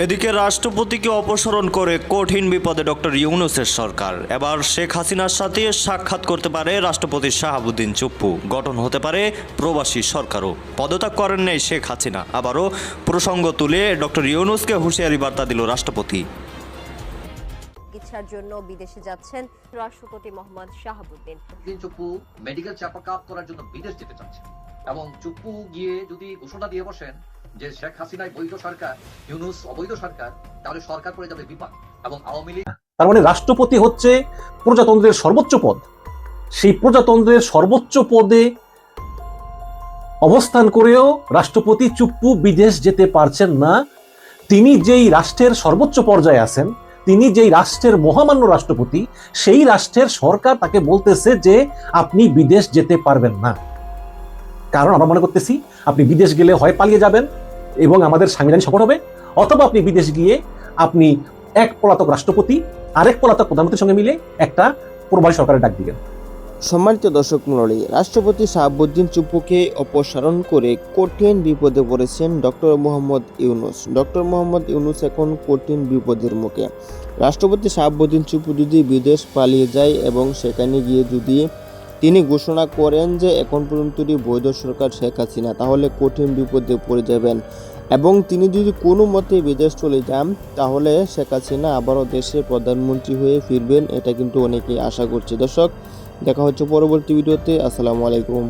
এদিকে রাষ্ট্রপতিকে অপসারণ করে কঠিন বিপদে ডক্টর ইউনূসের সরকার। এবার শেখ হাসিনার সাথে সাক্ষাৎ করতে পারে রাষ্ট্রপতি শাহাবুদ্দিন চুপ্পু। গঠন হতে পারে প্রবাসী সরকারও। পদত্যাগ করেন নাই শেখ হাসিনা। আবারও প্রসঙ্গ তুলে ডক্টর ইউনূসকে হুঁশিয়ারি বার্তা দিল রাষ্ট্রপতি। চিকিৎসার জন্য বিদেশে যাচ্ছেন রাষ্ট্রপতি মোহাম্মদ শাহাবুদ্দিন। চুপ্পু মেডিকেল চেকআপ করার জন্য বিদেশ যেতে চাচ্ছেন এবং চুপ্পু গিয়ে যদি ঘোষণা দিয়ে বসেন যে শেখ হাসিনায় বৈধ সরকার, ইউনূস অবৈধ সরকার, তাহলে সরকার পড়ে যাবে বিপাক এবং আওয়ামী লীগ। তার মানে রাষ্ট্রপতি হচ্ছে প্রজাতন্ত্রের সর্বোচ্চ পদ। সেই প্রজাতন্ত্রের সর্বোচ্চ পদে অবস্থান করেও রাষ্ট্রপতি চুপ্পু বিদেশ যেতে পারছেন না। তিনি যেই রাষ্ট্রের সর্বোচ্চ পর্যায়ে আছেন, তিনি যেই রাষ্ট্রের মহামান্য রাষ্ট্রপতি, সেই রাষ্ট্রের সরকার তাকে বলতেছে যে আপনি বিদেশ যেতে পারবেন না। কারণ আমরা মনে করতেছি আপনি বিদেশ গেলে হয় পালিয়ে যাবেন এবং আমাদের সাংবিধানিক সংকট হবে, অথবা আপনি বিদেশ গিয়ে আপনি এক পলাতক রাষ্ট্রপতি আরেক পলাতক প্রধানমন্ত্রীর সঙ্গে মিলে একটা প্রবাসী সরকারের ডাক দিবেন। সম্মানিত দর্শক মণ্ডলী, রাষ্ট্রপতি শাহাবুদ্দিন চুপ্পুকে অপসারণ করে কঠিন বিপদে পড়েছেন ডক্টর মোহাম্মদ ইউনূস। ডক্টর মোহাম্মদ ইউনূস এখন কঠিন বিপদের মুখে। রাষ্ট্রপতি শাহাবুদ্দিন চুপ্পু যদি বিদেশ পালিয়ে যায় এবং সেখানে গিয়ে যদি তিনি ঘোষণা করেন যে এখন পর্যন্ত বৈধ সরকার শেখ হাসিনা, তাহলে কঠিন বিপদে পড়ে যাবেন। এবং তিনি যদি কোনো মতে বিদেশ চলে যান, তাহলে শেখ হাসিনা আবারও দেশের প্রধানমন্ত্রী হয়ে ফিরবেন, এটা কিন্তু অনেকেই আশা করছে। দর্শক, দেখা হচ্ছে পরবর্তী ভিডিওতে। আসসালামু আলাইকুম।